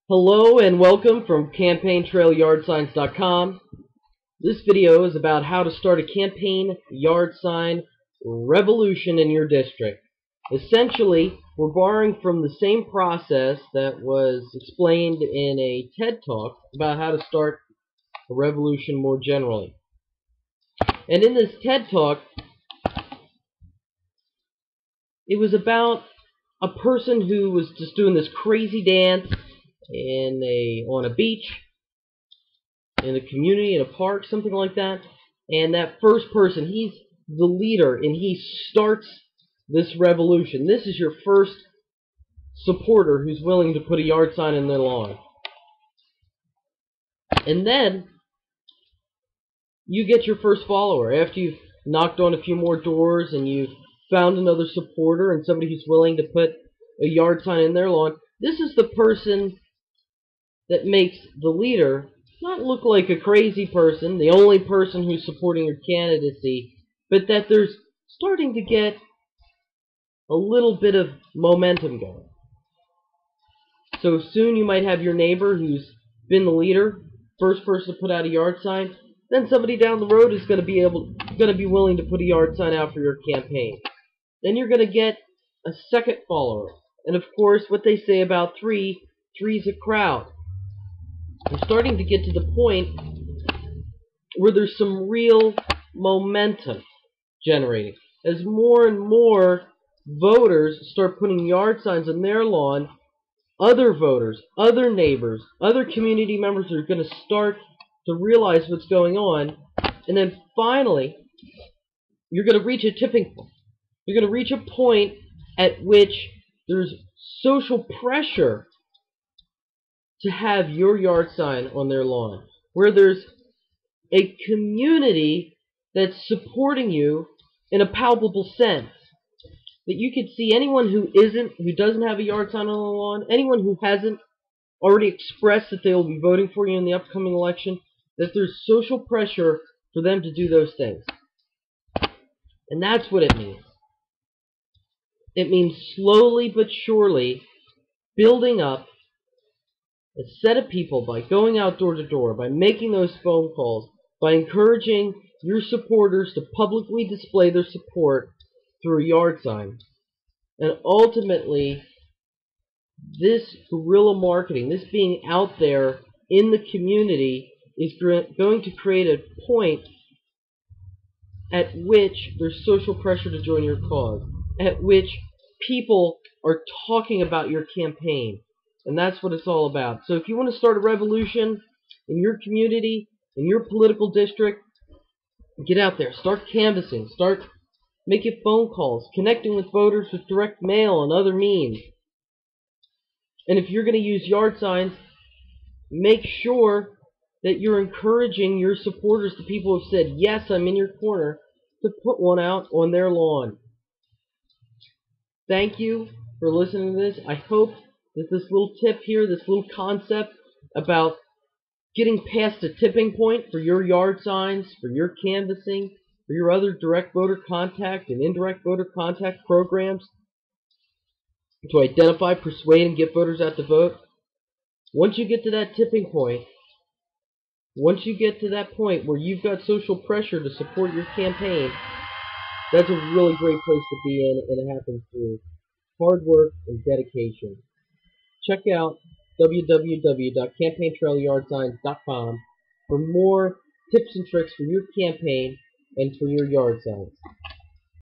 Hello and welcome from CampaignTrailYardSigns.com. This video is about how to start a campaign yard sign revolution in your district. Essentially, we're borrowing from the same process that was explained in a TED Talk about how to start a revolution more generally. And in this TED Talk, it was about a person who was just doing this crazy dance on a beach, in a community, in a park, something like that. And that first person, he's the leader, and he starts this revolution. This is your first supporter who's willing to put a yard sign in their lawn. And then you get your first follower. After you've knocked on a few more doors and you've found another supporter and somebody who's willing to put a yard sign in their lawn, this is the person that makes the leader not look like a crazy person, the only person who's supporting your candidacy, but that there's starting to get a little bit of momentum going. So soon you might have your neighbor who's been the leader, first person to put out a yard sign. Then somebody down the road is going to be willing to put a yard sign out for your campaign. Then you're going to get a second follower. And of course, what they say about three's a crowd. We're starting to get to the point where there's some real momentum generating. As more and more voters start putting yard signs on their lawn, other voters, other neighbors, other community members are going to start to realize what's going on. And then finally, you're going to reach a tipping point. You're going to reach a point at which there's social pressure to have your yard sign on their lawn, where there's a community that's supporting you in a palpable sense. That you could see anyone who doesn't have a yard sign on the lawn, anyone who hasn't already expressed that they will be voting for you in the upcoming election, that there's social pressure for them to do those things. And that's what it means. It means slowly but surely building up a set of people by going out door to door, by making those phone calls, by encouraging your supporters to publicly display their support through a yard sign. And ultimately, this guerrilla marketing, this being out there in the community, is going to create a point at which there's social pressure to join your cause, at which people are talking about your campaign. And that's what it's all about. So if you want to start a revolution in your community, in your political district, get out there, start canvassing, start making phone calls, connecting with voters with direct mail and other means. And if you're going to use yard signs, make sure that you're encouraging your supporters, the people who have said, yes, I'm in your corner, to put one out on their lawn. Thank you for listening to this. I hope that this little tip here, this little concept about getting past a tipping point for your yard signs, for your canvassing, for your other direct voter contact and indirect voter contact programs to identify, persuade, and get voters out to vote. Once you get to that tipping point, once you get to that point where you've got social pressure to support your campaign, that's a really great place to be in, and it happens through hard work and dedication. Check out www.CampaignTrailYardSigns.com for more tips and tricks for your campaign and for your yard signs.